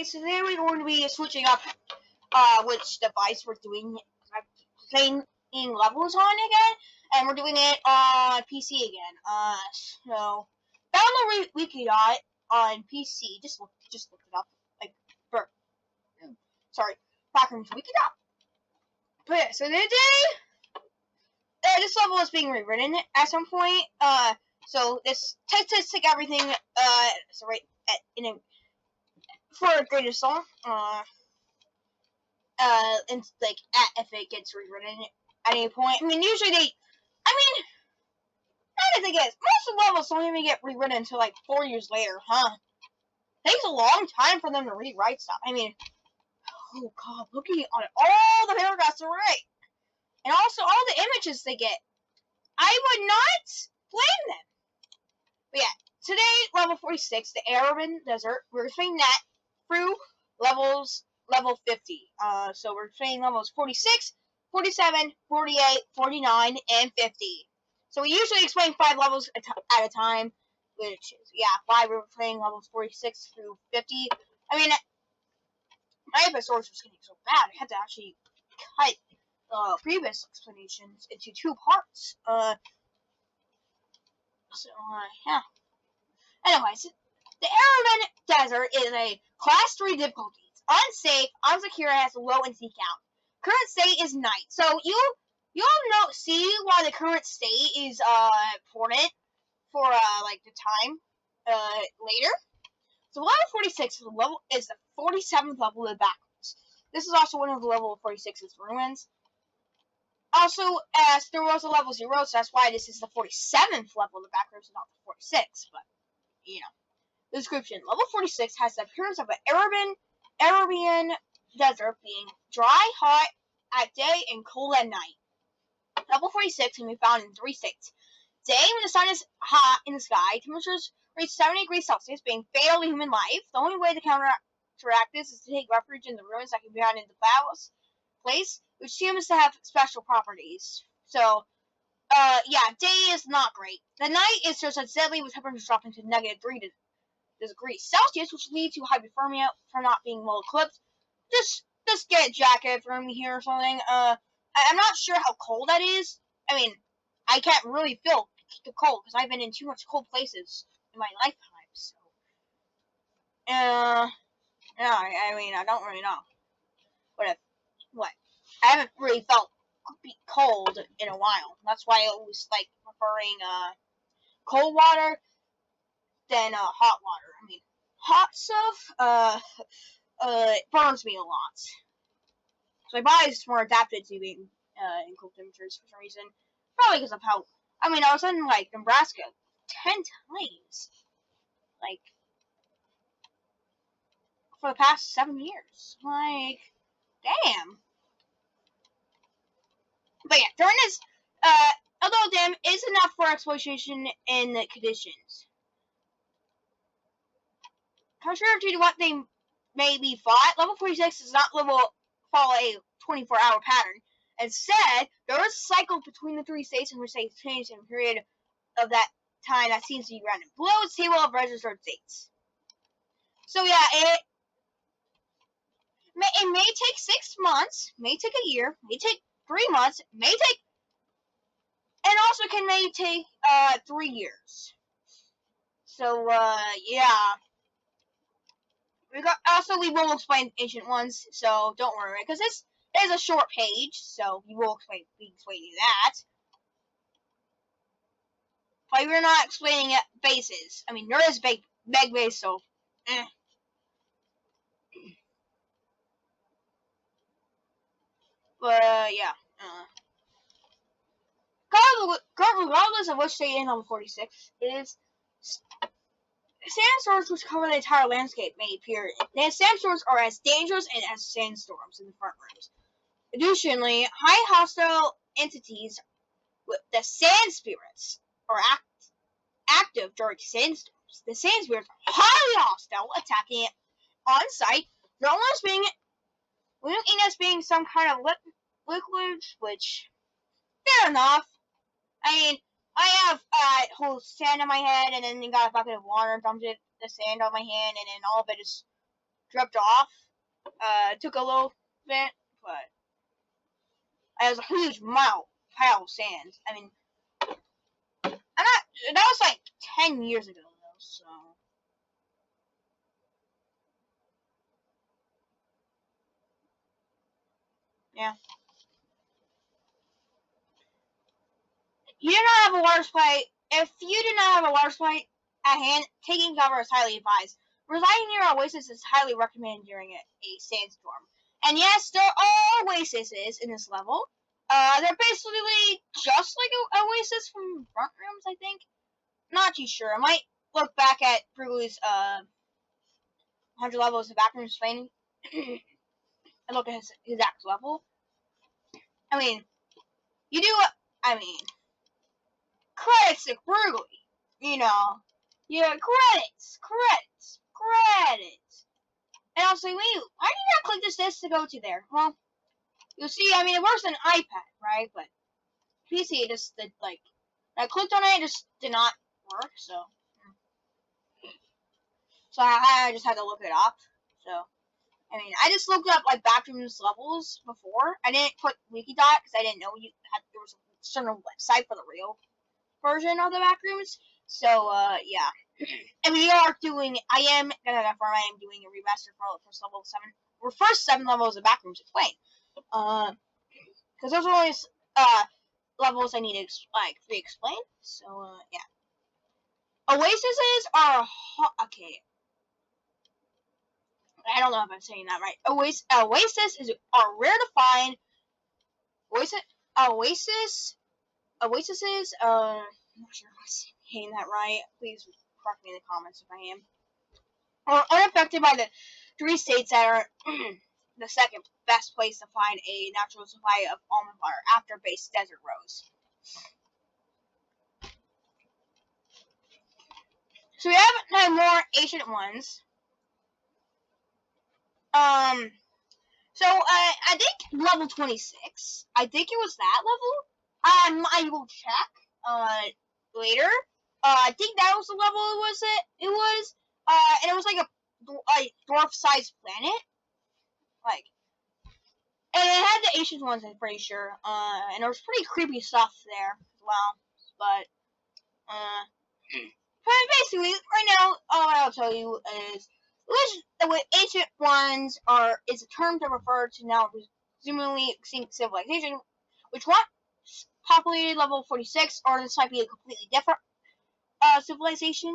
so today we're going to be switching up which device we're doing. I'm playing levels on again, and we're doing it on PC again. So download Wikidot on PC. Just look it up. Like, Backrooms Wikidot. But yeah, so today, this level is being rewritten at some point. So this statistic everything. So right for a great assault. And like if it gets rewritten at any point. I mean, usually not the thing is, most of the levels don't even get rewritten until like 4 years later, huh? It takes a long time for them to rewrite stuff. I mean, oh god, looking on all the paragraphs are right. And also all the images they get. I would not blame them. But yeah, today, level 46, the Arabian Desert, we're playing that through level 50. So we're playing levels 46, 47, 48, 49, and 50. So we usually explain 5 levels at a time, which is, why we're playing levels 46 through 50. I mean, my episode was getting so bad, I had to actually cut previous explanations into 2 parts. Yeah. Anyways, the Arabian Desert is a Class 3 difficulty. It's unsafe, unsecure, and has a low NC count. Current state is night. So you'll see why the current state is important for like the time later. So level 46 is the 47th level of the Backrooms. This is also one of the level 46's ruins. Also, as there was a level 0, so that's why this is the 47th level of the Backrooms and not the 46. But the description: level 46 has the appearance of an Arabian desert, being dry, hot at day and cold at night. Level 46 can be found in 3 states. Day, when the sun is hot in the sky, temperatures reach 70 degrees Celsius, being fatal to human life. The only way to counteract this is to take refuge in the ruins that can be found in the clouds place, which seems to have special properties. So, day is not great. The night is just as deadly, with temperatures dropping to -3 degrees Celsius, which leads to hypothermia from not being well equipped. Just get a jacket for me here or something. I'm not sure how cold that is. I mean, I can't really feel the cold because I've been in too much cold places in my lifetime. So, I don't really know. What? I haven't really felt cold in a while. That's why I always like preferring cold water than hot water. I mean, hot stuff it burns me a lot. So my body's more adapted to being in cold temperatures for some reason. Probably because of how I was in like Nebraska 10 times. Like for the past 7 years. Like, damn. But yeah, during this although dam is enough for exploitation in the conditions. Contrary to what they may be thought, level 46 does not follow a 24-hour pattern. Instead, there is a cycle between the 3 states in which they change in a period of that time that seems to be random. Below is table of registered states. So yeah, it may take 6 months, may take a year, may take 3 months, may take, and also may take 3 years. So yeah. We will explain ancient ones, so don't worry, because this is a short page, so we will explain you that. But we're not explaining bases. I mean, there is big base, so But yeah. Regardless of which state in level 46 is, sandstorms which cover the entire landscape may appear. Sandstorms are as dangerous as sandstorms in the front rooms. Additionally, high hostile entities with the sand spirits are active during sandstorms. The sand spirits are highly hostile, attacking it on sight. They're almost looking as being some kind of liquid, which, fair enough. I mean, I have whole sand on my head, and then got a bucket of water, dumped the sand on my hand, and then all of it is dropped off. Took a little bit, but it was a huge pile of sand. I mean, that was like 10 years ago though, so. Yeah. You do not have a water supply. If you do not have a water supply at hand, taking cover is highly advised. Residing near oasis is highly recommended during a sandstorm. And yes, there are oases in this level. They're basically just like an oasis from Backrooms, I think. Not too sure. I might look back at Bruce's 100 levels of Backrooms training and look at his exact level. I mean, you do. I mean, credits to Brugly. You know, yeah, credits. And also, wait, why do you not click this to go to there? Well, you'll see. I mean, it works on iPad, right? But PC, it just did like I clicked on it, it just did not work. So I just had to look it up. So. I mean, I just looked up like Backrooms levels before. I didn't put Wikidot because I didn't know there was a certain website for the real version of the Backrooms. So yeah, and I am doing a remaster for the first level 7, or first 7 levels of Backrooms explained. Because those are only levels I need to like re-explain. So yeah, Oases are okay. I don't know if I'm saying that right. Oasis are rare to find. Oasis, I'm not sure if I'm saying that right. Please correct me in the comments if I am. Are unaffected by the 3 states that are the second best place to find a natural supply of almond butter after base desert rose. So we have more ancient ones. So I think level 26. I think it was that level. I will check later. I think that was the level it was. And it was like a dwarf-sized planet. Like, and it had the ancient ones, I'm pretty sure. And there was pretty creepy stuff there as well. But basically, right now, all I'll tell you is the ancient ones is a term to refer to now presumably extinct civilization, which once populated level 46, or this might be a completely different civilization.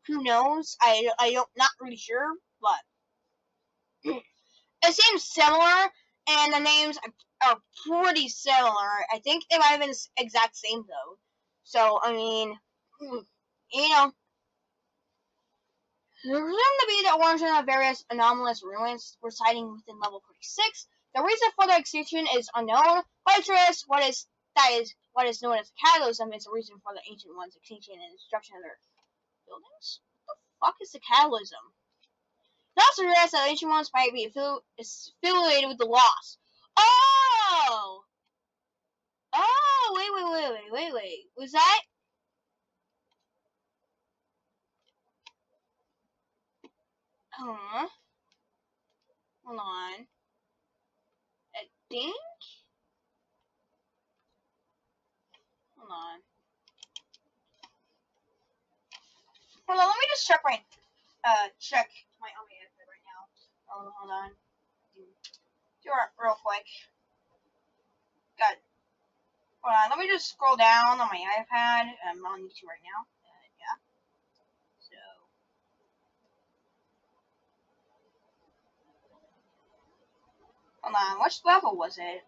Who knows? I don't not really sure, but it seems similar, and the names are pretty similar. I think they might have been the exact same though. So I mean, you know. There seem to be the origin of various anomalous ruins residing within level 46. The reason for the extinction is unknown, but interest what is known as a catalysm is the reason for the ancient ones' extinction and destruction of their buildings. What the fuck is the catalysm? It also suggests that ancient ones might be affiliated with the lost. Oh! Oh, wait. Was that? Huh? Hold on. I think? Hold on. Hold on, let me just check my iPad right now. Hold on. Do it real quick. Got Hold on, let me just scroll down on my iPad. I'm on YouTube right now. Yeah. So hold on, which level was it?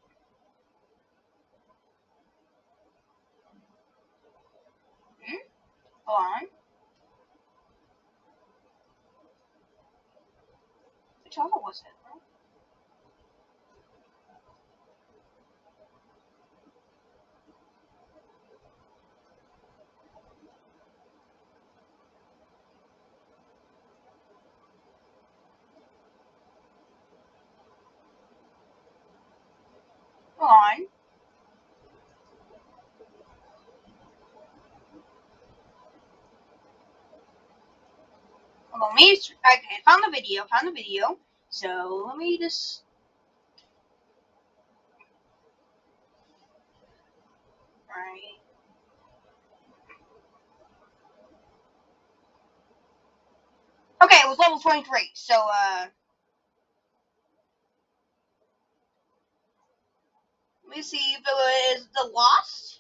Hold on. Which level was it? Hold on. Well, maybe okay. Found the video. Found the video. So let me just. Right. Okay, it was level 23. So let me see if it was the Lost.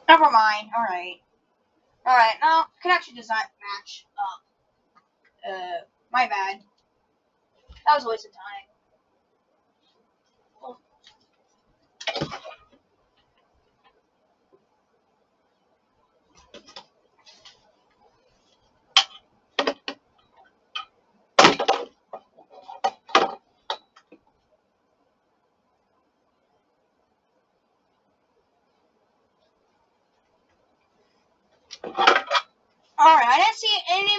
Never mind. All right. All right. No, connection does not match up. My bad. That was a waste of time. Oh. Alright, I didn't see any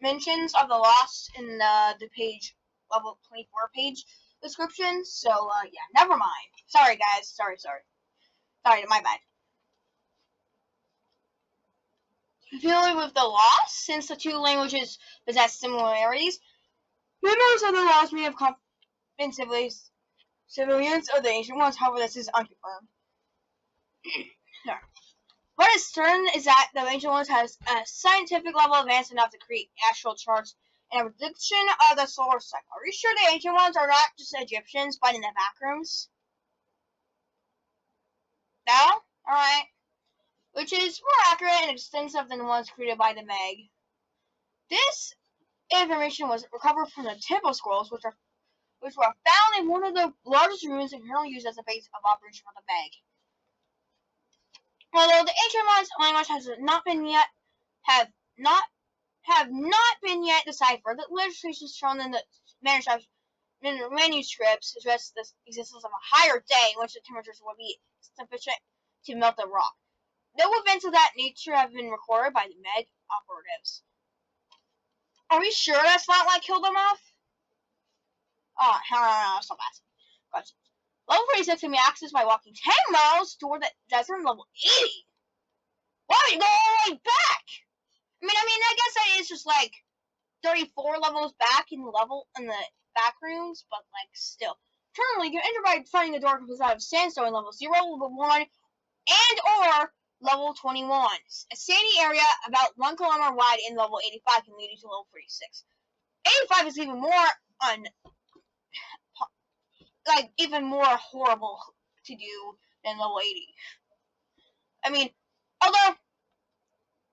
mentions of the Lost in the page, level 24 page description, so, yeah, never mind. Sorry, guys. Sorry, my bad. Familiar with the Lost, since the two languages possess similarities, members of the Lost may have been civilians of the Ancient Ones, however, this is unconfirmed. What is certain is that the Ancient Ones has a scientific level advanced enough to create astral charts and a prediction of the solar cycle. Are you sure the Ancient Ones are not just Egyptians, but in the Backrooms? No? Alright. Which is more accurate and extensive than the ones created by the Meg. This information was recovered from the Temple Scrolls, which were found in one of the largest ruins and currently used as a base of operation for the Meg. Although the Ancient Ones language has not been yet have not been yet deciphered, the illustrations shown in the manuscripts address the existence of a higher day in which the temperatures would be sufficient to melt the rock. No events of that nature have been recorded by the Meg operatives. Are we sure that's not what killed them off? Oh, no, so bad. Gotcha. Level 46 can be accessed by walking 10 miles toward the desert in level 80. Why would you go all the way back? I guess that is just like 34 levels back in the back rooms, but like still. Currently, you can enter by finding the door composed out of sandstone in level 0, level 1, and or level 21. A sandy area about 1 kilometer wide in level 85 can lead you to level 46. 85 is even more horrible to do than level 80. Although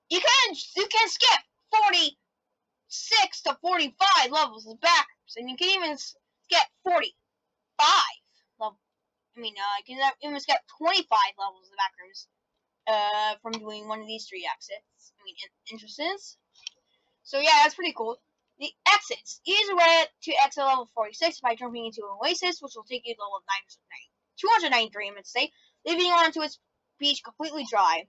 you can skip 46 to 45 levels of backwards, and you can even skip 45 levels. You can even skip 25 levels of backrooms from doing one of these 3 exits. Entrances. So yeah, that's pretty cool. The exits. Easy way to exit level 46 by jumping into an oasis, which will take you to level 293, I meant to say, leaving you onto its beach completely dry.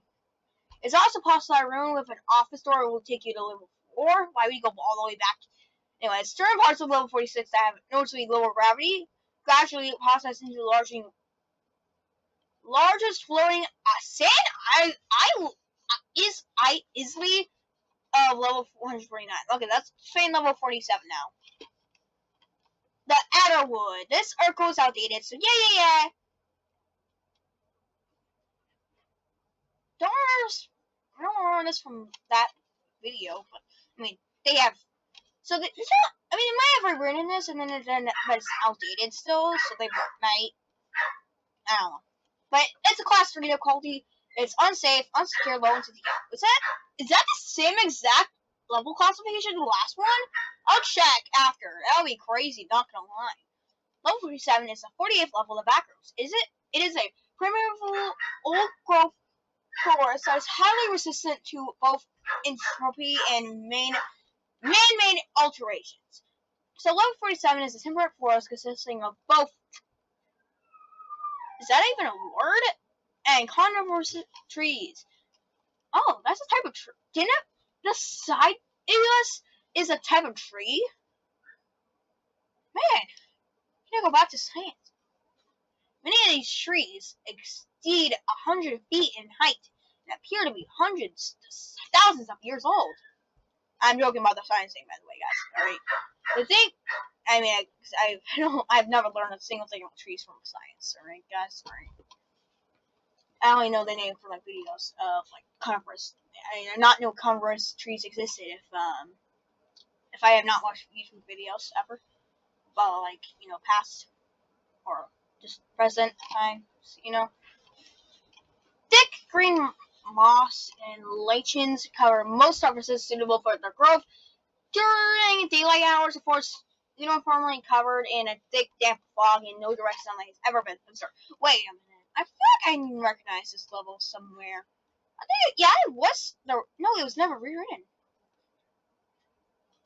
It's also possible that a room with an office door will take you to level 4. Why would you go all the way back? Anyways, certain parts of level 46 that have noticeably lower gravity gradually process into the largest floating sand isly of level 149. Okay, that's saying level 47 now. The Adderwood. This Urkel is outdated, so yeah. Don't remember this from that video, but they have. So they might have rewritten this, but it's outdated still, so they might. I don't know. But it's a class 3 difficulty, It's unsafe, unsecure, low intensity. Is that the same exact level classification as the last one? I'll check after. That'll be crazy, not gonna lie. Level 47 is the 48th level of Backrooms. It is a primitive old growth forest that is highly resistant to both entropy and man-made alterations. So level 47 is a temperate forest consisting of both, is that even a word? And coniferous trees. Oh, that's a type of tree. Didn't it? The side is a type of tree? Man, I gotta go back to science. Many of these trees exceed 100 feet in height and appear to be hundreds to thousands of years old. I'm joking about the science thing, by the way, guys. Alright. The thing, I mean, I've never learned a single thing about trees from science. Alright, guys. Alright. I only know the name for like videos of like coniferous. I mean, I not know coniferous trees existed if I have not watched YouTube videos ever, but like past or just present times, Thick green moss and lichens cover most surfaces suitable for their growth during daylight hours. The forest uniformly covered in a thick, damp fog, and no direct sunlight has ever been observed. Wait a minute. I feel like I recognize this level somewhere. I think, it was. No, it was never rewritten.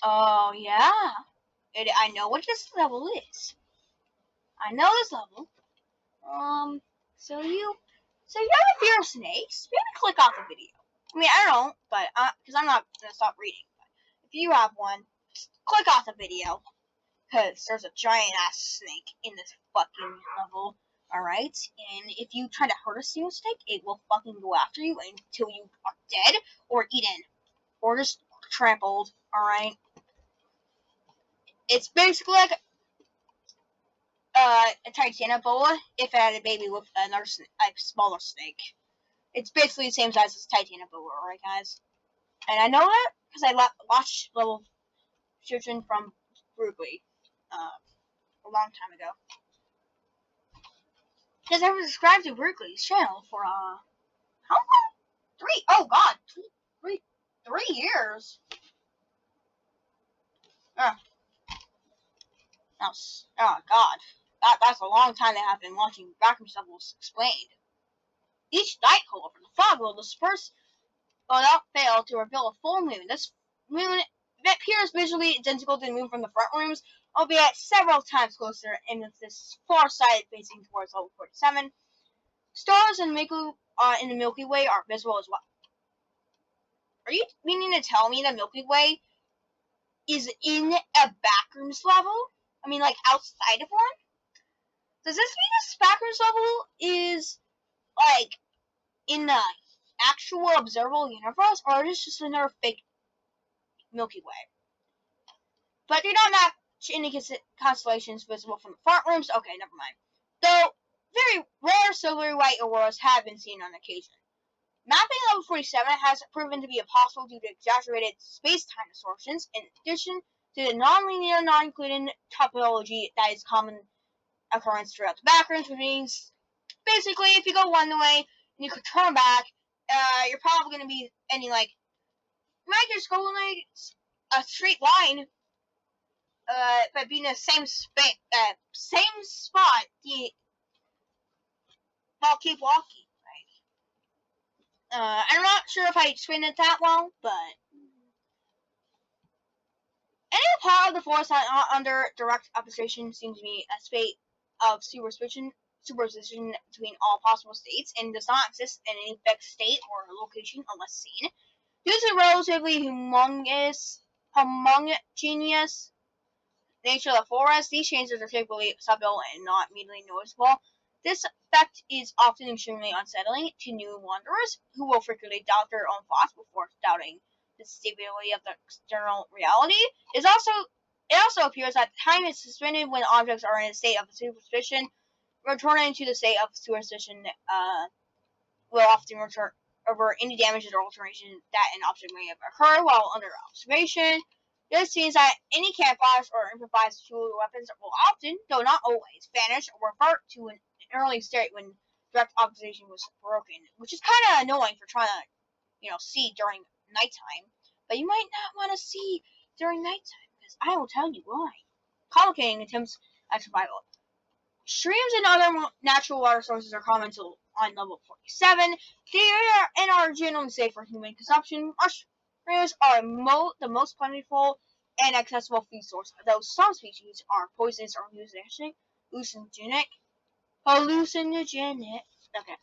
Oh, yeah. I know what this level is. I know this level. So you have a fear of snakes? Maybe click off the video. I mean, I don't, but because I'm not gonna stop reading. But if you have one, just click off the video, because there's a giant ass snake in this fucking level. All right, and if you try to hurt a single snake, it will fucking go after you until you are dead or eaten or just trampled. All right, it's basically like a Titanoboa if it had a baby with another smaller snake. It's basically the same size as Titanoboa, alright, guys? And I know that because I watched level children from Brooklyn a long time ago. Because I was subscribed to Brooklyn's channel for how long? 3 years. Oh god. That's a long time to have been watching Backrooms levels explained. Each night, however, the fog will disperse without fail to reveal a full moon. This moon appears visually identical to the moon from the front rooms, albeit several times closer, and with this far side facing towards level 47. Stars in the Milky Way are visible as well. Are you meaning to tell me the Milky Way is in a Backrooms level? I mean, like, outside of one? Does this mean this Backrooms level is, like, in the actual observable universe, or is this just another fake Milky Way? But do not match any constellations visible from the front rooms. Okay, never mind. Though very rare silvery white auroras have been seen on occasion. Mapping level 47 has proven to be impossible due to exaggerated space-time distortions, in addition to the non-linear, non-Euclidean topology that is common occurrence throughout the Backrooms, which means basically if you go one way and you could turn back, you're probably going to be ending like, you might just go like a straight line, but being in the same spot, I'll keep walking. I'm not sure if I explained it that well, but any part of the forest not under direct observation seems to be a state of superposition between all possible states and does not exist in any fixed state or location unless seen. Due to the relatively homogeneous nature of the forest, these changes are typically subtle and not immediately noticeable. This effect is often extremely unsettling to new wanderers, who will frequently doubt their own thoughts before doubting the stability of the external reality. It also appears that time is suspended when objects are in a state of superstition. Returning to the state of superstition will often return over any damages or alterations that an object may have occurred while under observation. This means that any camouflage or improvised tool or weapons will often, though not always, vanish or revert to an early state when direct observation was broken, which is kind of annoying for trying to, see during nighttime. But you might not want to see during nighttime, because I will tell you why. Complicating attempts at survival. Streams and other natural water sources are common on level 47. They are and are generally safe for human consumption. Mushrooms are the most plentiful and accessible food source, though some species are poisonous or hallucinogenic. Okay.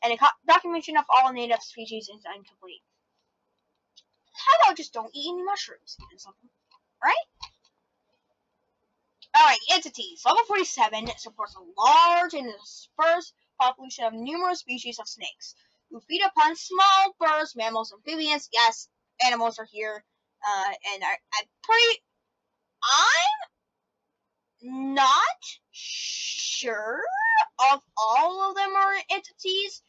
And a documentation of all native species is incomplete. How about just don't eat any mushrooms? Even something, right? Alright, entities. Level 47 supports a large and dispersed population of numerous species of snakes, who feed upon small birds, mammals, amphibians. Yes, animals are here. And I'm not sure of all of them are entities,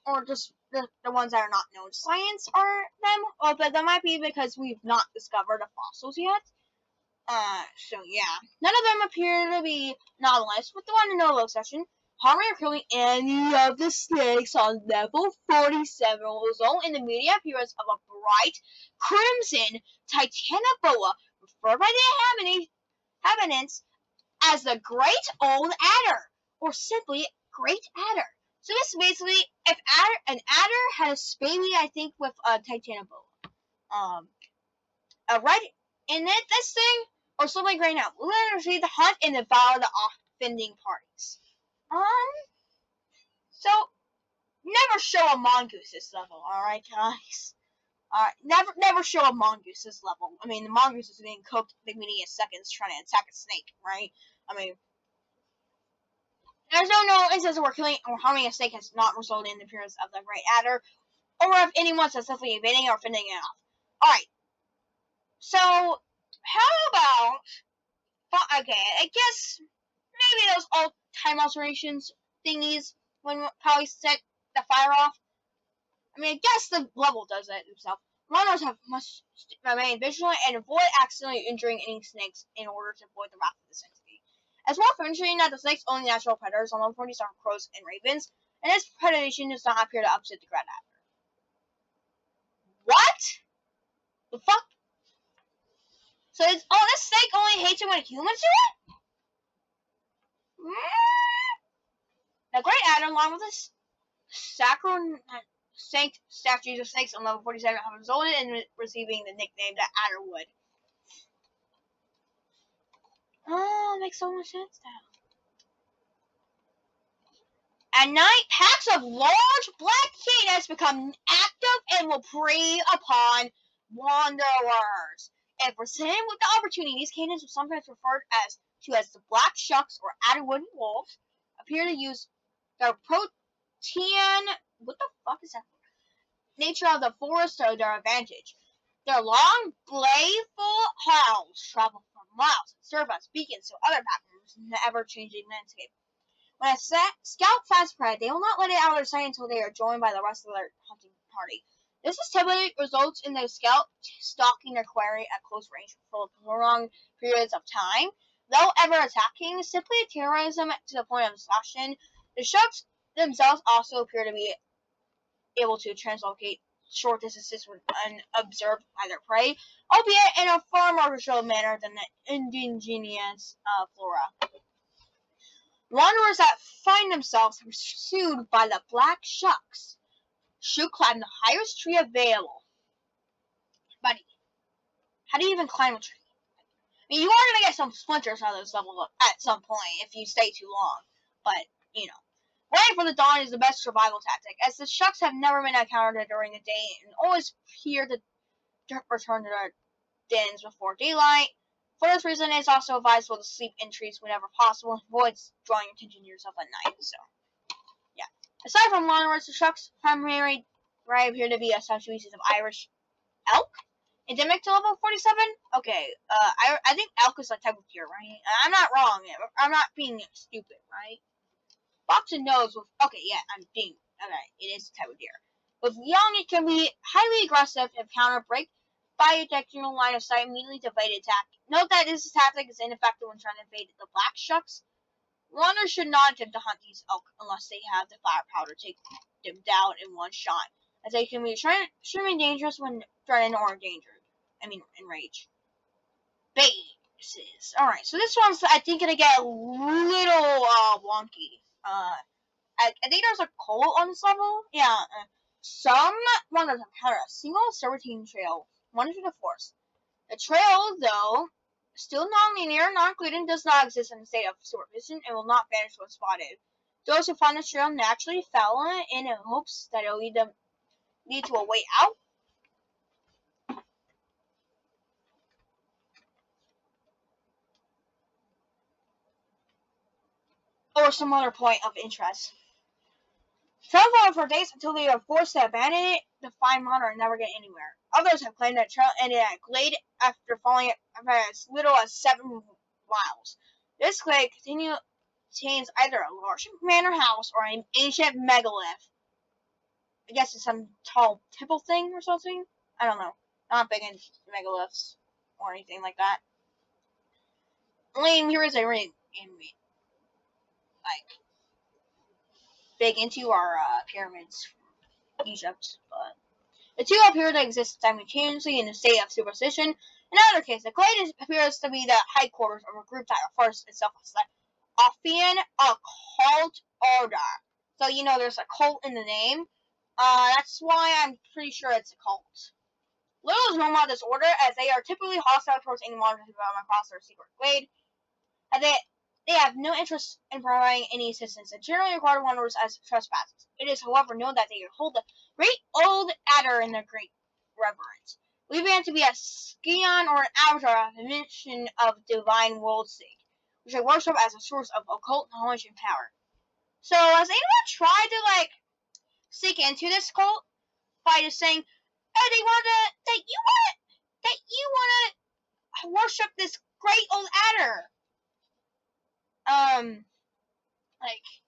or just the ones that are not known to science are them. But that might be because we've not discovered the fossils yet. So yeah. None of them appear to be anomalous, with the one in no session. Harming or killing any of the snakes on level 47 will result in the immediate appearance of a bright crimson titanoboa, referred by the inhabitants as the Great Old Adder, or simply Great Adder. So this is basically, if an adder had a baby, I think, with a titanoboa. Right in it, this thing, or something right now, we're going to see the hunt and devour the offending parties. So, never show a mongoose this level, alright, guys? Never show a mongoose this level. I mean, the mongoose is being cooked in many seconds trying to attack a snake, right? I mean, there's no instance where killing or harming a snake has not resulted in the appearance of the Great Adder, or if anyone successfully evading or fending it off. Alright, so, how about... Okay, I guess maybe those old time alterations thingies when probably set the fire off. I mean, I guess the level does that itself. Runners must remain vigilant and avoid accidentally injuring any snakes in order to avoid the wrath of the snakes. As well for ensuring that the snake's only natural predators on level 40 are crows and ravens, and this predation does not appear to upset the Great Adder. What? The fuck? So this snake only hates it when humans do it? The Great Adder, along with the sacrosanct statues of snakes on level 47, have resulted in receiving the nickname the Adderwood. Oh, makes so much sense now. At night, packs of large black canids become active and will prey upon wanderers. If presented with the opportunity, these canids are sometimes referred to as the black shucks or Adderwood wolves, appear to use their what the fuck is that? Nature of the forest to their advantage. Their long, playful howls travel for miles and serve as beacons to other Backrooms in the ever-changing landscape. When a scout finds prey, they will not let it out of their sight until they are joined by the rest of their hunting party. This typically results in the scout stalking their quarry at close range for prolonged periods of time. Though ever attacking, simply terrorize them to the point of exhaustion. The shucks themselves also appear to be able to translocate short distances when unobserved by their prey, albeit in a far more controlled manner than the indigenous flora. Wanderers that find themselves pursued by the black shucks should climb the highest tree available. Buddy, how do you even climb a tree? I mean, you are going to get some splinters out of this level at some point if you stay too long, but, waiting for the dawn is the best survival tactic, as the shucks have never been encountered during the day and always appear to return to their dens before daylight. For this reason, it is also advisable to sleep in trees whenever possible and avoid drawing attention to yourself at night. So, yeah. Aside from wanderers, the shucks primary appear to be a subspecies of Irish elk, endemic to level 47. Okay, I think elk is a type of deer, right? I'm not wrong. I'm not being stupid, right? Fox and nose with, okay, yeah, it is a type of deer. With young, it can be highly aggressive if counter-break by a directional line of sight immediately to evade attack. Note that this tactic is ineffective when trying to evade the black shucks, Wanderers should not attempt to hunt these elk unless they have the firepower to take them down in one shot, as they can be extremely dangerous when threatened or endangered. Enraged. Bases. Alright, so this one's, I think, gonna get a little wonky. I think there's a colt on this level. Yeah. Some wanderers encounter a single serpentine trail running through the forest. The trail, though still non-linear, non-included, does not exist in the state of supervision and will not vanish when spotted. Those who find this trail naturally follow it in hopes that it will lead to a way out. Or some other point of interest. Travel on for days until they are forced to abandon it to find water and never get anywhere. Others have claimed that trail ended at a glade after falling as little as 7 miles. This glade contains either a large manor house or an ancient megalith. I guess it's some tall temple thing or something. I don't know. Not big in megaliths or anything like that. Here is a ring like big into our pyramids from Egypt, but the two appear to exist simultaneously in a state of superstition. In either case, the glade appears to be the headquarters of a group that refers to itself as the Ophian Occult Order. So there's a cult in the name. That's why I'm pretty sure it's a cult. Little is known about this order, as they are typically hostile towards any monsters who come across their secret glade, and they have no interest in providing any assistance and generally regard wanderers as trespassers. It is, however, known that they hold the great old adder in their great reverence, believing it to be a scion or an avatar of the mission of divine world sake, which they worship as a source of occult knowledge and power. So, has anyone tried to sneak into this cult by just saying, "Oh, that you wanna worship this great old adder"?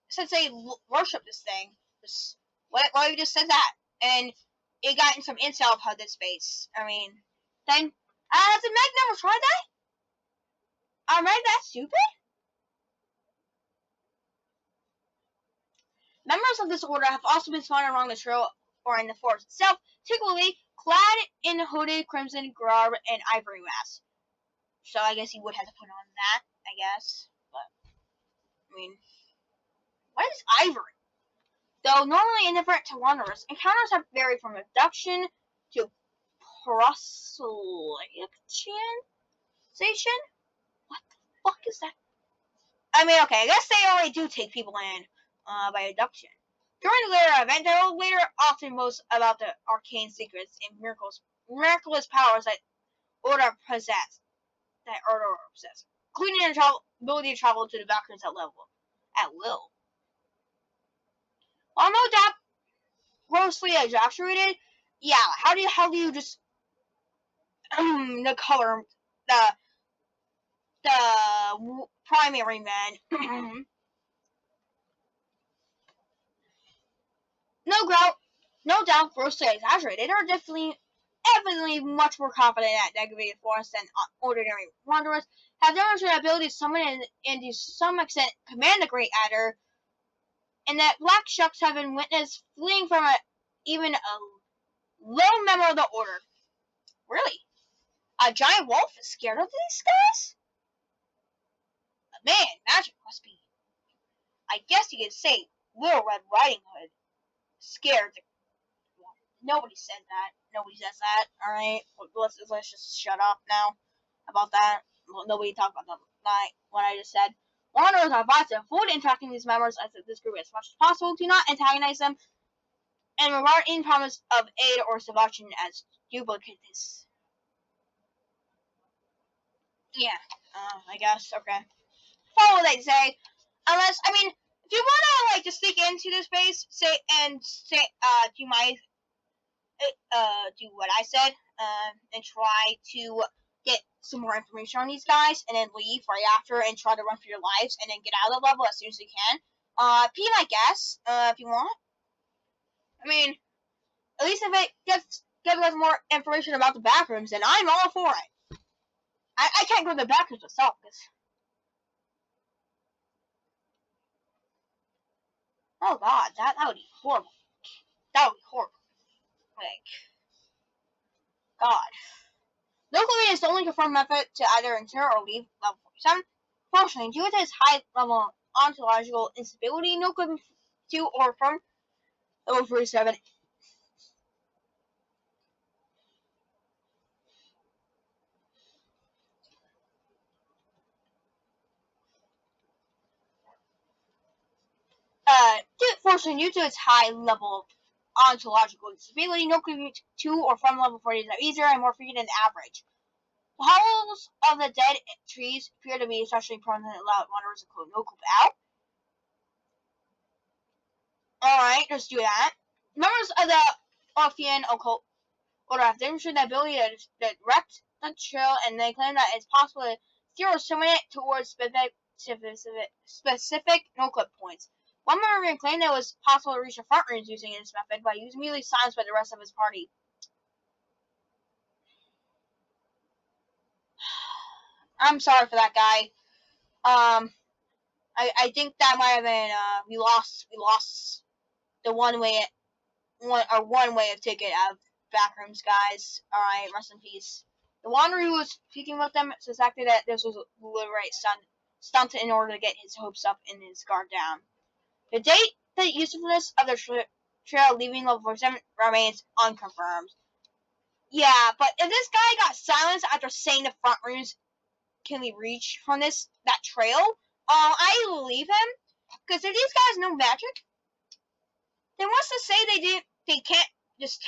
Since they worship this thing, what if you just said that and it got in some incel pundit space? Then has the Meg never tried that? Am I that stupid? Members of this order have also been spotted along the trail or in the forest itself, typically clad in hooded crimson garb and ivory mask. So I guess he would have to put on that, I guess. But what is ivory? Though normally indifferent to wanderers, encounters have varied from abduction to proselytization? What the fuck is that? Okay, I guess they already do take people in by abduction. During the later event, they will later often boast about the arcane secrets and miraculous powers that Order possess, including the ability to travel to the Backrooms at will. While no doubt grossly exaggerated, yeah, how do you just the color the primary men no doubt grossly exaggerated are evidently much more confident at negative force than ordinary wanderers, have demonstrated the ability to summon and to some extent command the Great Adder, and that black shucks have been witnessed fleeing from even a low member of the order. Really? A giant wolf is scared of these guys? Man, magic must be. I guess you could say Little Red Riding Hood scared the. Nobody said that. Nobody says that. All right, let's just shut up now about that. Well, nobody talked about what I just said. Wanderers are advised to avoid interacting with these members of this group as much as possible. Do not antagonize them, and regard any promise of aid or salvation as duplicates. Yeah, I guess. Okay. Follow what they say. Unless, if you wanna just sneak into this base, do what I said, and try to get some more information on these guys, and then leave right after and try to run for your lives, and then get out of the level as soon as you can. Be my guest, if you want. At least if it gives us more information about the Backrooms, then I'm all for it. I can't go to the Backrooms myself, because Oh god, that would be horrible. That would be horrible. Like, God. No clothing is the only confirmed method to either enter or leave level 47. Fortunately, due to its high level ontological instability, no clothing to or from level 47 fortunately, due to its high level ontological instability, no cleavage to or from level 40 is easier and more frequent than the average. The hollows of the dead trees appear to be especially prone to allow wanderers to no coop out. Alright, let's do that. Members of the Orphean occult order have demonstrated the ability to direct the trail, and they claim that it's possible to steer or disseminate towards specific no-clip points. One member claimed that it was possible to reach the front rooms using this method, but he was immediately silenced by the rest of his party. I'm sorry for that guy. I think that might have been we lost the one way of ticket out of Backrooms, guys. Alright, rest in peace. The wanderer who was speaking with them suspected that this was a deliberate stunt in order to get his hopes up and his guard down. The date, the usefulness of the trail leaving level 47 remains unconfirmed. Yeah, but if this guy got silenced after saying the front rooms can be reached from that trail, I believe him. Because if these guys know magic, then what's to say they can't just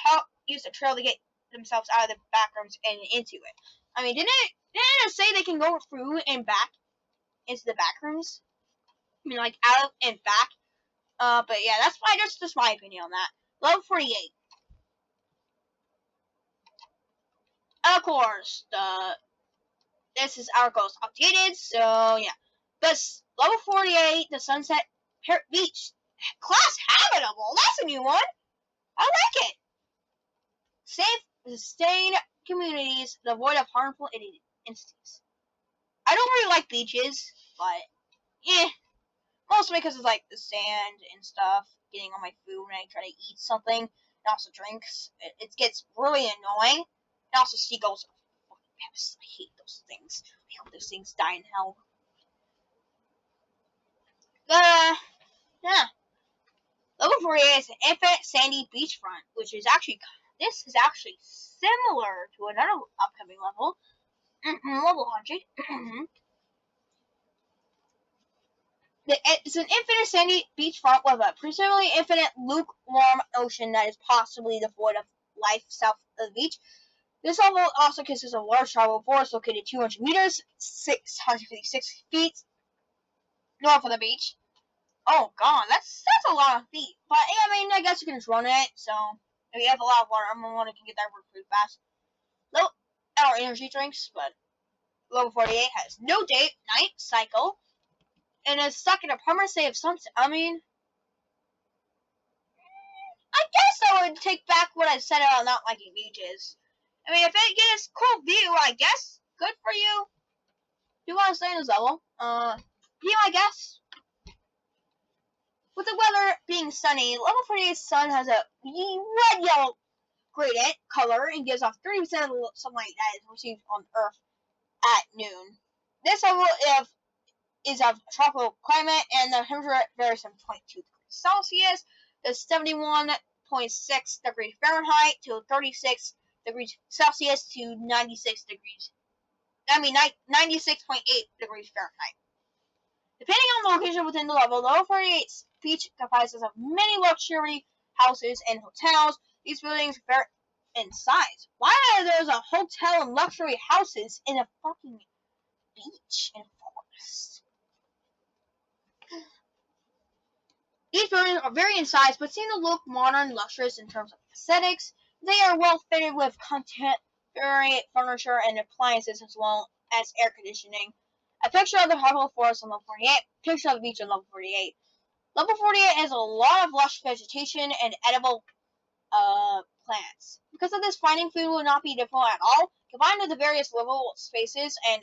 use the trail to get themselves out of the back rooms and into it? I mean, didn't it say they can go through and back into the back rooms? I mean, like out and back. But yeah, that's just my opinion on that. Level 48. Of course, this is our goals updated, so yeah. This level 48, the Sunset Beach class habitable. That's a new one. I like it. Safe, sustained communities devoid of harmful entities. I don't really like beaches, but mostly because it's like the sand and stuff getting on my food when I try to eat something, and also drinks. It gets really annoying. And also seagulls are fucking pests. I hate those things. I hope those things die in hell. Yeah. Level 48 is an infinite sandy beachfront, which is actually similar to another upcoming level, level 100. It's an infinite sandy beachfront with a presumably infinite lukewarm ocean that is possibly devoid of life south of the beach. This level also consists of a large tribal forest located 200 meters, 656 feet north of the beach. Oh god, that's a lot of feet. But yeah, I mean, I guess you can just run it. So if you have a lot of water, everyone can get that pretty fast. Low hour energy drinks, but level 48 has no day, night cycle, and is stuck in a permanent state of sunset. I mean, I guess I would take back what I said about not liking beaches. I mean, if it gets cool view, I guess good for you. You want to stay in this level? I guess. With the weather being sunny, level 48's sun has a red-yellow gradient color and gives off 30% of the sunlight that is received on Earth at noon. This level is of tropical climate, and the temperature varies from 22 degrees Celsius to 71.6 degrees Fahrenheit to 36 degrees Celsius to 96.8 degrees Fahrenheit. Depending on the location within the level, level 48's beach comprises of many luxury houses and hotels. These buildings vary in size. Why are there a hotel and luxury houses in a fucking beach and forest? These buildings are vary in size, but seem to look modern and luxurious in terms of aesthetics. They are well fitted with contemporary furniture and appliances, as well as air conditioning. A picture of the tropical forest on level 48. Picture of the beach on level 48. Level 48 has a lot of lush vegetation and edible plants. Because of this, finding food will not be difficult at all. Combined with the various livable spaces and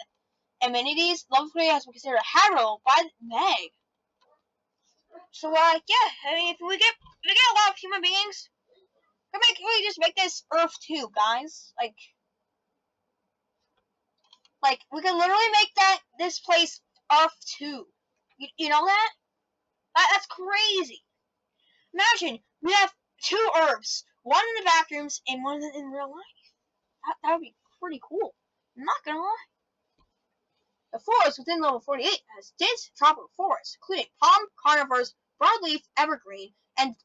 amenities, level 48 has been considered habitable by Meg. So yeah, I mean, if we get a lot of human beings, can we just make this Earth 2, guys? Like we can literally make this place Earth 2. You know that? That's crazy. Imagine we have 2 Earths, one in the Backrooms and one in real life. That would be pretty cool. I'm not gonna lie. The forest within level 48 has dense tropical forests, including palm, conifers, broadleaf, evergreen, and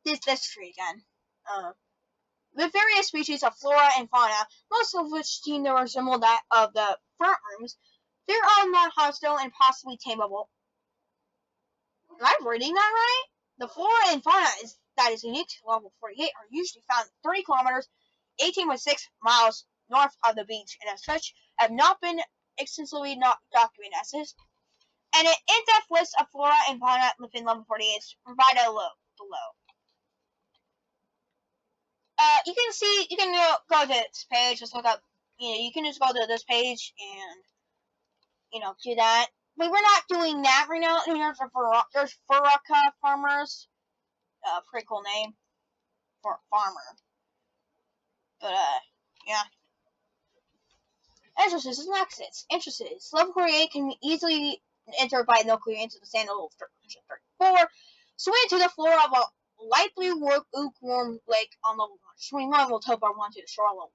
this tree again. With various species of flora and fauna, most of which seem to resemble that of the front rooms, they are not hostile and possibly tameable. Am I reading that right? The flora and fauna that is unique to level 48 are usually found 30 kilometers, 18.6 miles north of the beach, and as such have not been extensively documented as this. And an in-depth list of flora and fauna within level 48 is provided below. You can go to this page, just look up, you can just go to this page and, do that. But we're not doing that right now. There's Furaka farmers. Pretty cool name for a farmer. But, yeah. Entrances and exits. Entrances. Level 48 can be easily entered by nuclear into the sand level 134. Swing to the floor of a light blue lukewarm lake on level 121 will teleport one to the shore level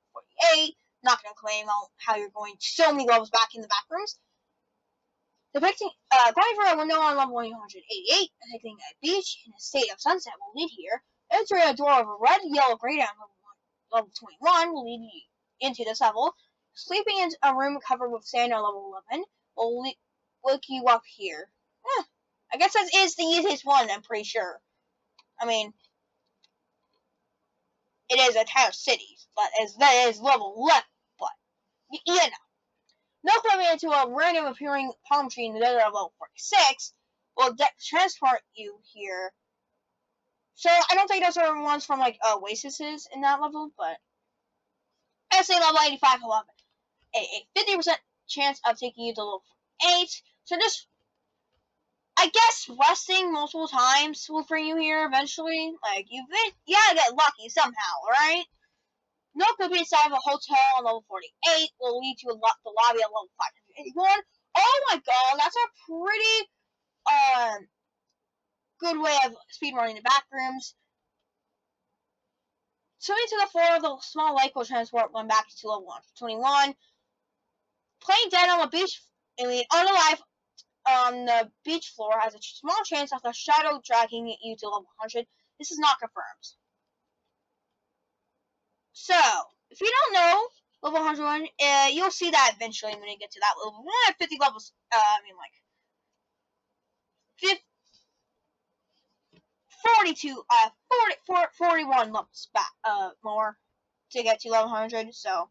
48. Not going to claim how you're going so many levels back in the back rooms. Depicting, going for a window on level 188, depicting a beach in a state of sunset will lead here. Entering a door of a red, yellow, grey on level 21 will lead you into this level. Sleeping in a room covered with sand on level 11 will wake you up here. I guess that is the easiest one, I'm pretty sure. I mean, it is a town of cities, but that is level 11, but, you know. No climbing into a random appearing palm tree in the desert of level 46 will transport you here. So, I don't think those are ones from, oases in that level, but I say level 85 will have a 50% chance of taking you to level 8. So, just, I guess, resting multiple times will bring you here eventually. You gotta get lucky somehow, right? No could be inside of a hotel on level 48 will lead to the lobby at level 581. Oh my god, that's a pretty good way of speedrunning the back rooms. Swimming to the floor of the small lake will transport one back to level 121. Playing dead on the beach, unalive on the beach floor has a small chance of the shadow dragging you to level 100. This is not confirmed. So, if you don't know level 101, you'll see that eventually when you get to that level. We only have 50 levels, 41 levels back, more to get to level 100. So,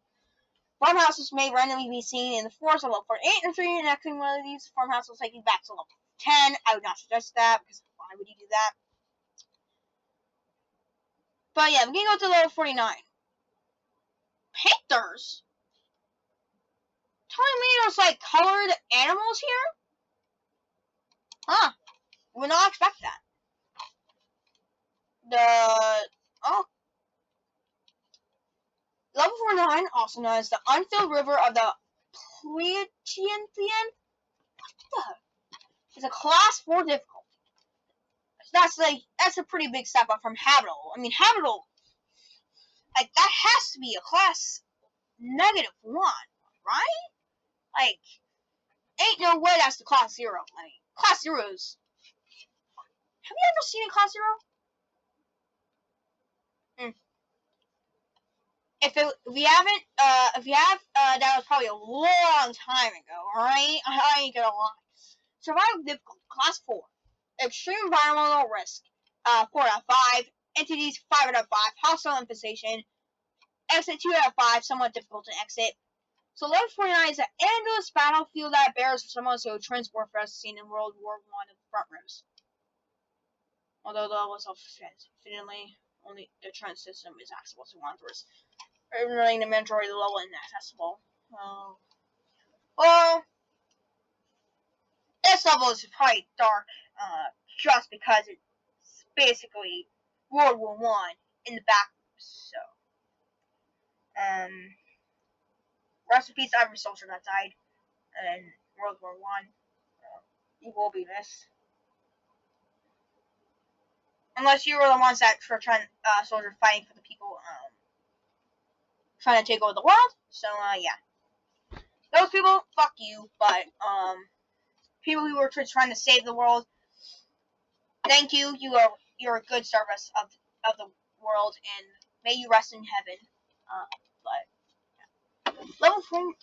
farmhouses may randomly be seen in the forest of level 48 and 3, and acting one of these farmhouses will take you back to level 10. I would not suggest that, because why would you do that? But yeah, we can go to level 49. Panthers? Telling me there's colored animals here? Huh. Would not expect that. Level 49, also known as the unfilled river of the Pleitian, is a class 4 difficulty. That's a pretty big step up from habitable. I mean, habitable, that has to be a class -1, right? Ain't no way that's the class 0. Class 0s. Have you ever seen a class 0? If you haven't, that was probably a long time ago, alright? I ain't gonna lie. Survival difficulty, class 4. Extreme environmental risk, 4 out of 5. Entities, 5 out of 5. Hostile infestation, exit 2 out of 5. Somewhat difficult to exit. So level 49 is an endless battlefield that bears similar to a trench warfare seen in World War I of the front rows. Although the level itself is infinitely, only the trench system is accessible to wanderers. Running the majority of the level inaccessible. Well, this level is probably dark, just because it's basically World War One in the Backrooms. So, rest in peace, every soldier that died in World War One. You will be missed. Unless you were the ones that were trying, soldiers fighting for the people, trying to take over the world. So, yeah. Those people, fuck you. But, people who were trying to save the world, thank you. You're a good service of the world, and may you rest in heaven. But yeah. Level 4,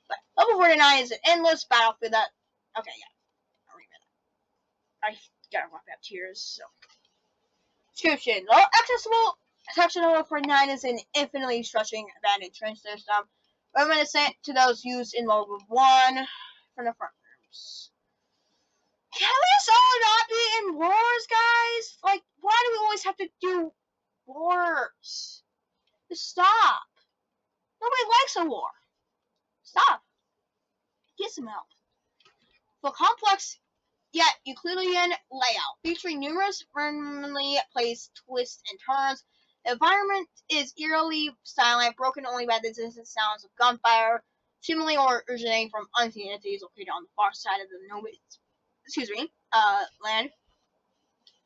but level 49 is an endless battlefield that. Okay, yeah, I'll read that. I gotta wipe out tears. So, description: low accessible section level 49 is an infinitely stretching abandoned train system, reminiscent to those used in World War One from the front rooms. Can we just all not be in wars, guys? Like, why do we always have to do wars? Just stop. Nobody likes a war. Stop. Get some help. The complex yet Euclidean layout, featuring numerous randomly placed twists and turns. The environment is eerily silent, broken only by the distant sounds of gunfire, seemingly originating from unseen entities located on the far side of the land.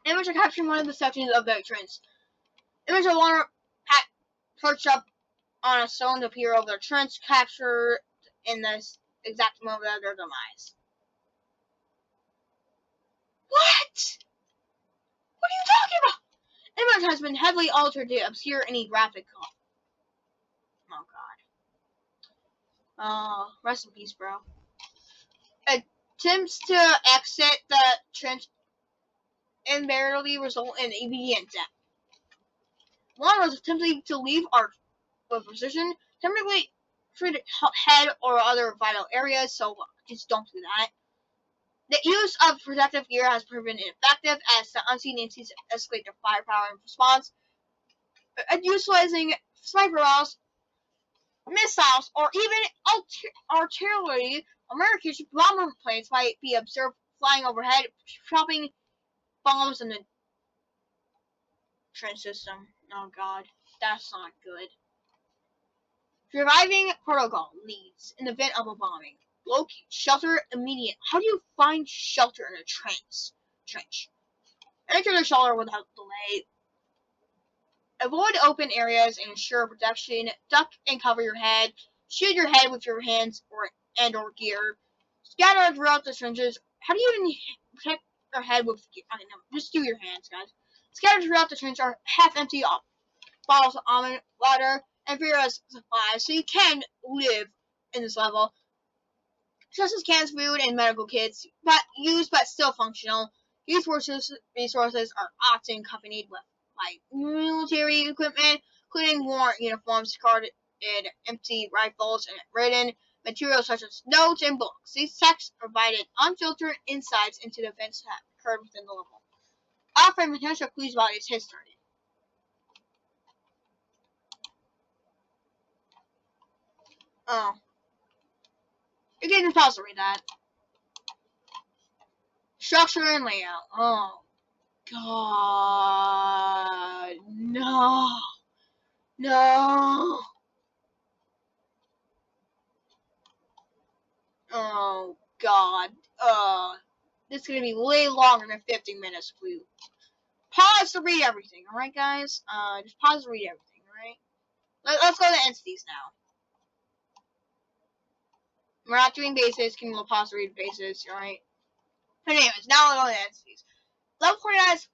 Image are capturing one of the sections of the entrance. Image of one perched up on a stone to peer over the trench, captured in this exact moment of their demise. What? What are you talking about? Image has been heavily altered to obscure any graphic color. Oh god. Rest in peace, bro. Attempts to exit the trench invariably result in immediate death. One was attempting to leave our position, typically treat head or other vital areas, so just don't do that. The use of protective gear has proven ineffective as the unseen entities escalate their firepower in response. Utilizing sniper rifles, missiles, or even artillery, American bomber planes might be observed flying overhead, dropping bombs in the train system. Oh god, that's not good. Surviving protocol leads in the event of a bombing. Locate shelter immediate. How do you find shelter in a trench? Enter the shelter without delay. Avoid open areas and ensure protection. Duck and cover your head. Shield your head with your hands or gear. Scatter throughout the trenches. How do you even protect your head with gear? I mean, no, just do your hands, guys. Scattered throughout the trench are half-empty bottles of almond water and various supplies, so you can live in this level. Just as cans, food, and medical kits, but still functional. These resources are often accompanied with military equipment, including worn uniforms, discarded empty rifles, and written materials such as notes and books. These texts provided unfiltered insights into the events that occurred within the level, offering potential clues about its history. Oh. You can just pause to read that. Structure and layout. Oh. God. No. No. Oh, God. This is going to be way longer than 50 minutes, please. Pause to read everything, alright, guys? Just pause to read everything, alright? Let's go to entities now. We're not doing bases. Can we pause to read bases, alright? But anyways, now we'll go to entities. Level 49 is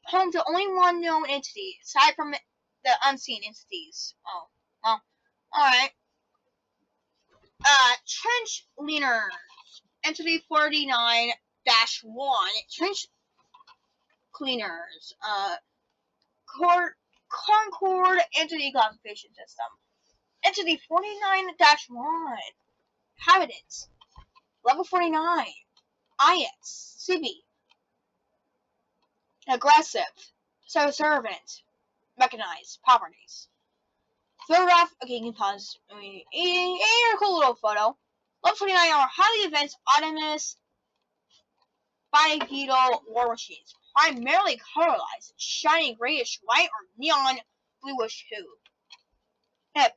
home to only one known entity, aside from the unseen entities. Oh, well, alright. Trench Leaners. Entity 49-1. Trench Cleaners. Concord Entity Classification System. Entity 49-1. Inhabitants. Level 49. IS. CB. Aggressive. Servant. Mechanized. Properties. Photograph. Okay, you can pause. A cool little photo. Level 29 are highly advanced autonomous bipedal war machines, primarily colorized, shining grayish white or neon bluish hue. And a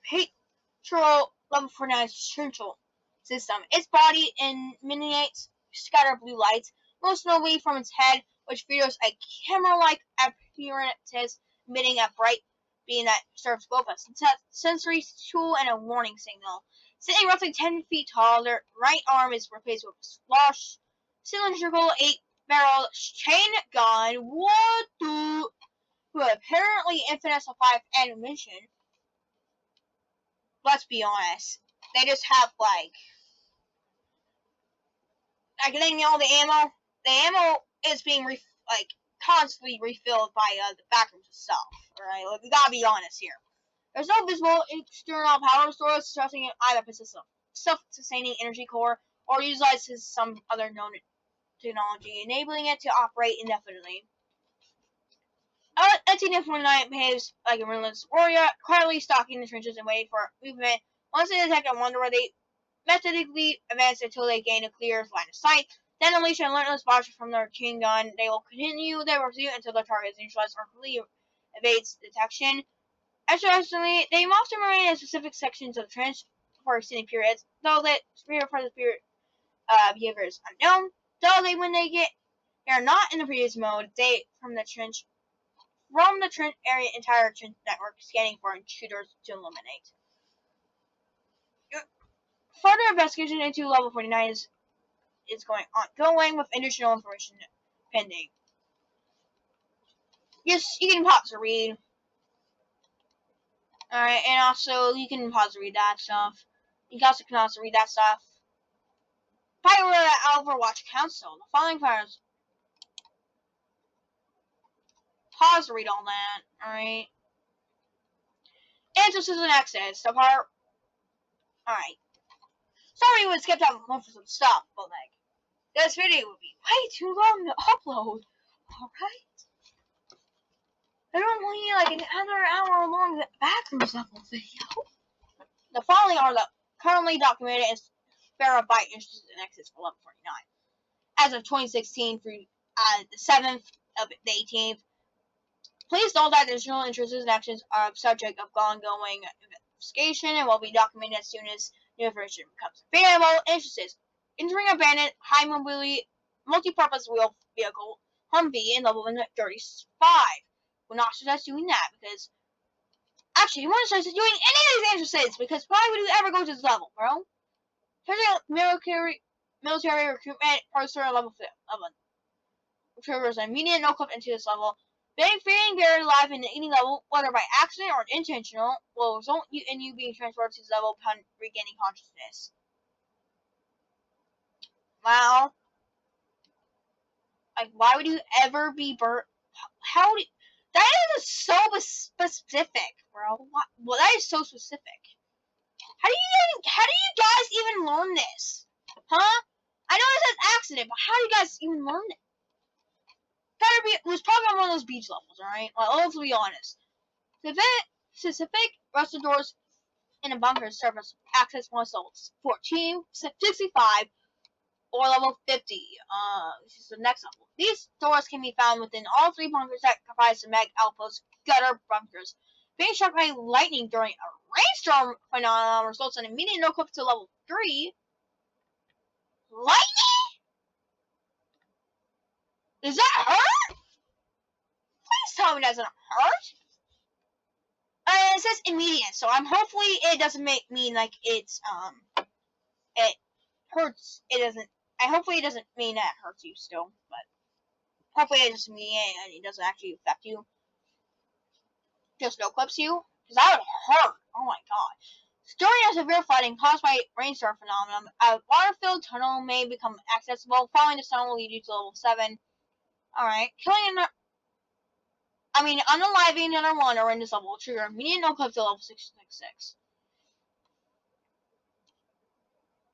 petrol level 49 central system. Its body emanates scattered blue lights, most notably from its head, which features a camera-like appearance, emitting a bright beam that serves both a sensory tool and a warning signal. Sitting roughly 10 feet tall, their right arm is replaced with a swash cylindrical 8-barrel chain gun. What the? With apparently infinite supply of ammunition. Let's be honest. They just have like they know the ammo. The ammo is being constantly refilled by the Backrooms itself. Alright, like, we gotta be honest here. There's no visible external power source, suggesting it either possesses a self-sustaining energy core or utilizes some other known technology, enabling it to operate indefinitely. 1949 behaves like a relentless warrior, quietly stalking the trenches and waiting for movement. Once they detect a wanderer, they methodically advance until they gain a clear line of sight. Then unleash a relentless barrage from their chain gun. They will continue their pursuit until the target is neutralized or completely evades detection. Interestingly, they often remain in specific sections of the trench for extended periods, though that present behavior is unknown. When they are not in the previous mode, they from the trench area, entire trench network, scanning for intruders to eliminate. Further investigation into level 49 is ongoing with additional information pending. Yes, you can pause to read. Alright, and also you can pause to read that stuff. You can also read that stuff. Pirate Overwatch Council. The following fires. Pause to read all that. Alright. Answers and access. The part. Alright. Sorry we skipped out most of some stuff, but like, this video would be way too long to upload. Alright? I don't want like another hour long Backrooms level video. The following are the currently documented and verified interests in Exodus for level 49. As of 2016 through the 7th of the 18th, please note that additional interests and actions are subject of ongoing investigation and will be documented as soon as new information becomes available. Interests: entering abandoned, high mobility, multi-purpose wheel vehicle Humvee in level 35. Will not suggest doing that because actually you wouldn't suggest doing any of these interests because why would you ever go to this level, bro? Military recruitment person level 11. Retrievers and immediate no clip into this level. Being buried alive in any level, whether by accident or intentional, will result in you being transferred to this level upon regaining consciousness. Wow. Like, why would you ever be burnt? That is so specific, bro. Well, that is so specific. How do you guys even learn this? Huh? I know it says accident, but how do you guys even learn it? It was probably on one of those beach levels, alright? Well, let's be honest. Specific rusted doors in a bunker surface access once level 14, 65, or level 50. This is the next level. These doors can be found within all three bunkers that comprise the Meg Outpost gutter bunkers. Being struck by lightning during a rainstorm phenomenon results in immediate no clip to level 3. Lightning? Does that hurt? Please tell me it doesn't hurt. It says immediate, so hopefully it doesn't mean like it's it hurts. It doesn't. Hopefully it doesn't mean that it hurts you still, but hopefully it just mean it and it doesn't actually affect you. Just no clips you, because that would hurt. Oh my god. During a severe flooding caused by rainstorm phenomenon, a water-filled tunnel may become accessible. Following this tunnel will lead you to level 7. Alright, unaliving another one or in this level will trigger immediate no clip to level 666.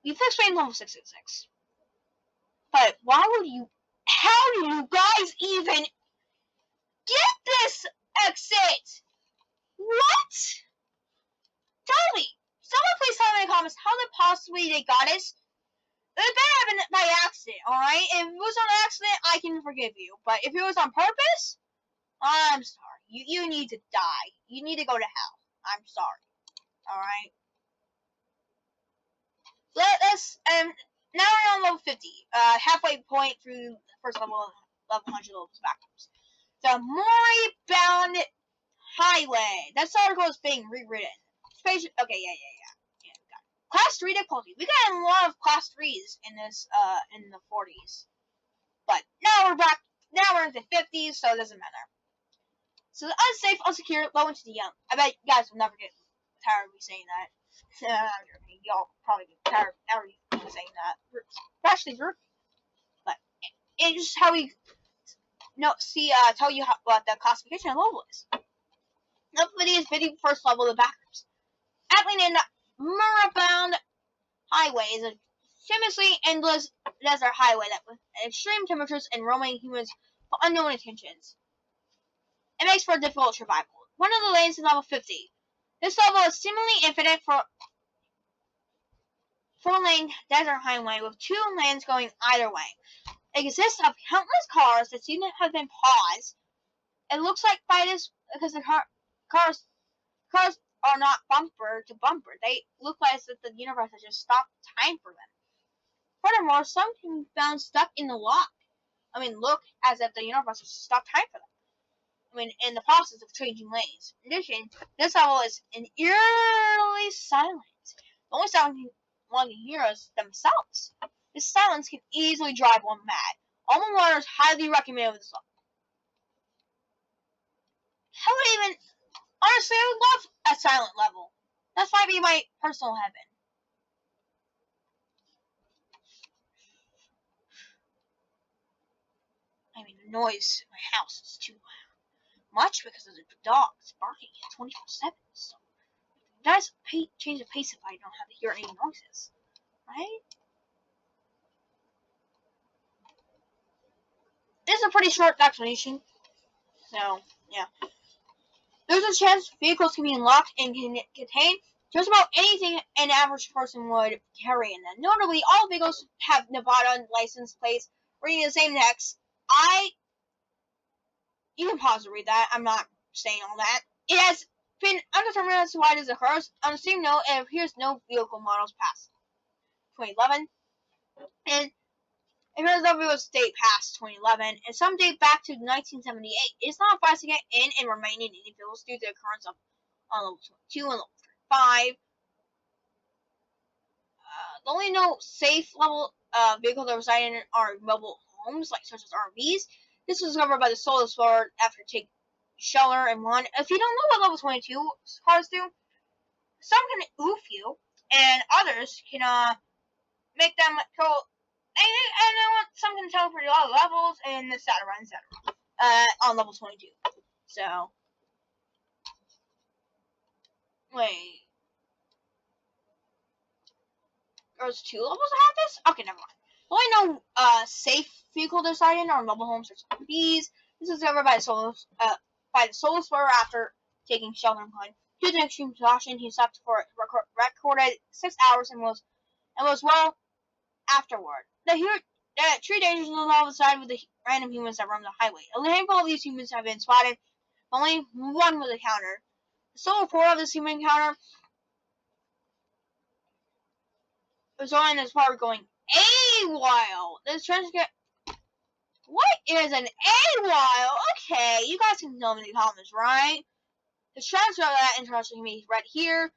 You've explained level 666. But why would you... How do you guys even get this exit? What? Tell me. Someone please tell me in the comments how possibly they got it. It may have been by accident, alright? If it was on accident, I can forgive you. But if it was on purpose, I'm sorry. You need to die. You need to go to hell. I'm sorry. Alright? Let's, now we're on level 50. Halfway point through the first level of level 100 levels Backrooms. The Moribund Highway. That article is being rewritten. Okay, yeah. Class 3 difficulty. We got a lot of class 3s in this, in the 40s. But now we're back, now we're in the 50s, so it doesn't matter. So the unsafe, unsecure, low into the young. I bet you guys will never get tired of me saying that. Y'all probably get tired of me saying that. Especially Ruby. But it's just how we tell you what the classification of level is. Level 50 is 51st level of the Backrooms. Aptly named Moribund Highway is a famously endless desert highway that with extreme temperatures and roaming humans for unknown intentions. It makes for difficult survival. One of the lanes is level 50. This level is seemingly infinite for 4-lane desert highway with 2 lanes going either way. It consists of countless cars that seem to have been paused. It looks like by this because the cars are not bumper to bumper. They look like as if the universe has just stopped time for them. Furthermore, some can be found stuck in the lock. Look as if the universe has stopped time for them. In the process of changing lanes. In addition, this level is an eerily silent. The only sound one can hear is themselves. This silence can easily drive one mad. Alma Mater is highly recommended with this level. Honestly, I would love a silent level. That might be my personal heaven. The noise in my house is too much because of the dogs barking 24/7. So it does change the pace if I don't have to hear any noises, right? This is a pretty short explanation. So, yeah. There's a chance vehicles can be unlocked and can contain just about anything an average person would carry in them. Notably, all vehicles have Nevada license plates reading the same text. You can pause to read that. I'm not saying all that. It has been undetermined as to why this occurs. On the same note, it appears no vehicle models past 2011. And it appears no vehicles date past 2011. And some date back to 1978. It's not fast to get in and remain in any vehicles due to the occurrence of on level 22 and level 35. The only no safe level vehicles that reside in are mobile homes, such as RVs. This was discovered by the Soul Explorer after taking shelter in one. If you don't know what level 22 cars do, some can oof you, and others can make them go. And then some can tell for a lot of levels, and etc. On level 22. So, wait. There's 2 levels that have this? Okay, never mind. The only no safe vehicle design are mobile homes such as RVs. This was discovered by the Soul Explorer after taking shelter in one. Due to extreme exhaustion, he stopped for recorded 6 hours and was well afterward. The true dangers on the level side with the random humans that roam the highway. A handful of these humans have been spotted. Only one was encountered. The sole report of this human encounter was on this part going AWOL. This transcript. What is an AWOL? Okay, you guys can tell me in the comments, right? The transcript of that introduction can be read here.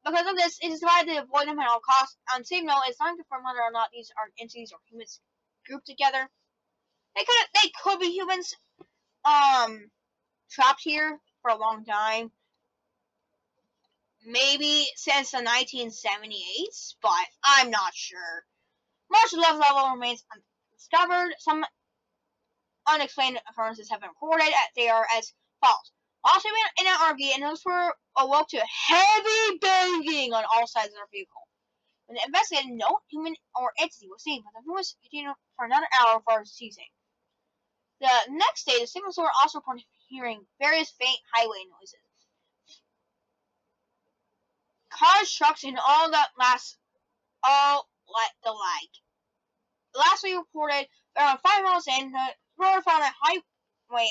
Because of this, it is decided to avoid them at all costs. On the same note, it's not confirmed whether or not these are entities or humans grouped together. They could be humans trapped here for a long time. Maybe since the 1978s, but I'm not sure. Much of the level remains undiscovered. Some unexplained occurrences have been reported. They are as follows. Also in an RV, and those were awoke to heavy banging on all sides of their vehicle. When they investigated, no human or entity was seen, but the rumors continued for another hour before ceasing. The next day, the signal store also reported hearing various faint highway noises. Cars, trucks, and all the like. last we reported, around 5 miles in, the road found a highway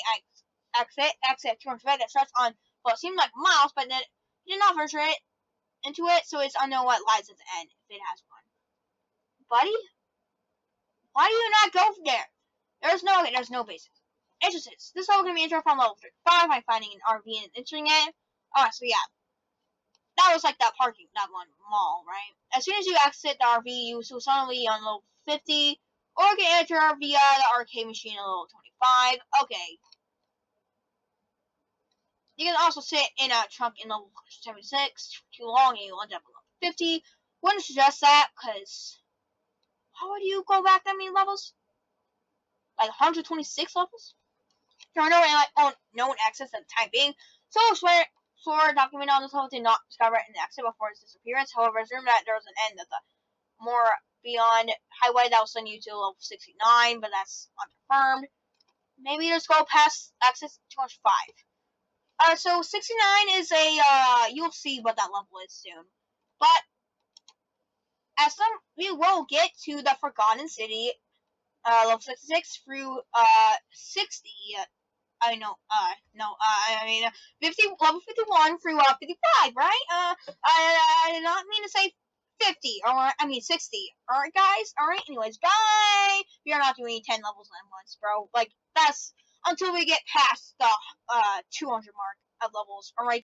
exit towards red that starts on what seemed like miles, but then it did not venture into it, so it's unknown what lies at the end, if it has one. Buddy? Why do you not go there? There's no basis. Entrances. This level can be entered from level 35 by finding an RV and entering it. Alright, so yeah. That was like that one mall, right? As soon as you exit the RV, you will suddenly on level 50, or you can enter via the arcade machine at level 25. Okay. You can also sit in a trunk in level 76. Too long and you'll end up at level 50. Wouldn't suggest that, because how would you go back that many levels? Like 126 levels? There are no known exits at the time being, so Explorer document on this level did not discover an exit before its disappearance. However, assume that there was an end at the more beyond highway that will send you to level 69, but that's unconfirmed. Maybe just go past exit 205. So 69 is you'll see what that level is soon. But as some we will get to the Forgotten City, level 66 through 60. I know, no, I mean, 50, level 51 through 55, right? I did not mean to say 50, or I mean 60. Alright, guys? Alright, anyways, bye! We are not doing 10 levels at once, bro. Like, that's until we get past the 200 mark of levels. Alright?